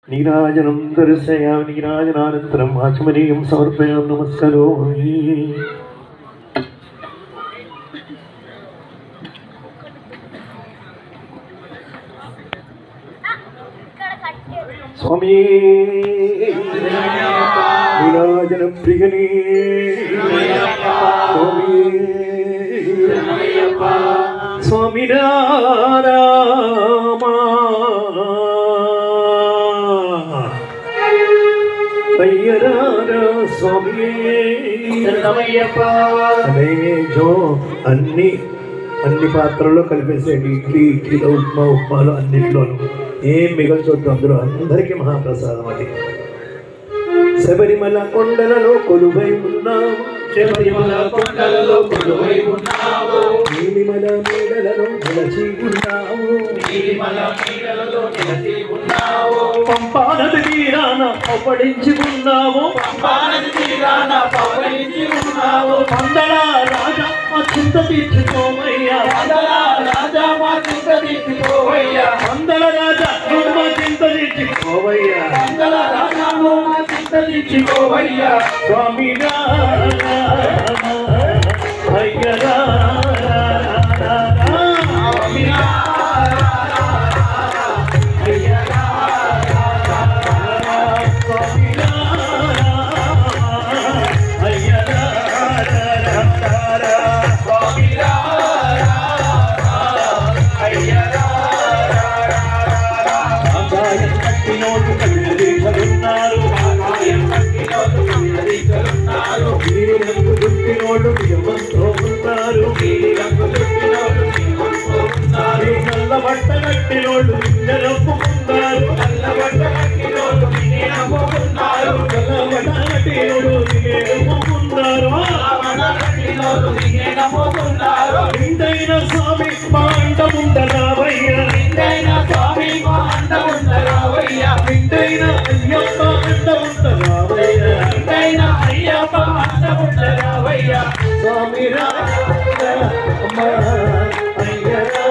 నీరాజనం దర్శయామి నీరాజనానంతరం ఆచమనీయం సమర్పయామి నమస్కరోమి. స్వామి నీరాజన ప్రియని స్వామి స్వామి రామా అయ్యరారా స్వామి జో అన్ని పాత్రల్లో కలిపేసేయండి. ఇడ్లీలో ఉప్మాలో అన్నింటిలోనూ ఏం మిగల్చొద్దు. అందరికీ మహాప్రసాదం అది. శబరిమల కొండలలో కొలువై ఉన్నాము, శబరిమల కొండలలో కొలువై ఉన్నావు, నీలిమల మేడలలో నిలచి ఉన్నాము, నీలిమల మేడలలో నిలచి ఉన్నావు, పంపా నది తీరాన పవళించి ఉన్నాము, పంపా నది తీరాన పవళించి ఉన్నావు. పందల రాజా మా చింత తీర్చుకోమయ్యా, పందల రాజా మా చింత తీర్చుకోవయ్యా, పందల రాజా నువ్వు మా చింత తీర్చుకోవయ్యా, పందల రాజా నువ్వు మా చింత తీర్చుకోవయ్యా. స్వామి అయ్యరా నల్ల బట్ట కట్టినోళ్ళు నిన్నొప్పుకున్నారు, నల్ల బట్ట కట్టినోళ్ళు నిన్నే నమ్ముకున్నారు, నల్ల బట్ట కట్టినోళ్ళు నిన్నే నమ్ముకున్నారు, నిన్నే నమ్ముకున్నారు. నిండైన స్వామి మా అండముండరావయ్యా, నిండైన స్వామి మా అండముండరావయ్యా, నిండైన అయ్యప్ప అండముండరావయ్యా, నిండైన అయ్యప్ప అండముండరావయ్యా. స్వామి రామ అయ్యరా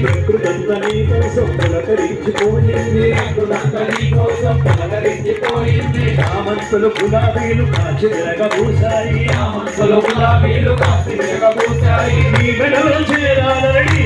ప్రకృతంతా నీ కోసం పలకరించిపోయింది, రామంతులు గులాబీలు కాచి విరగబూసాయి, గులాబీలు కాసి విరగబూసాయి, నీ మెడలో చేరాలని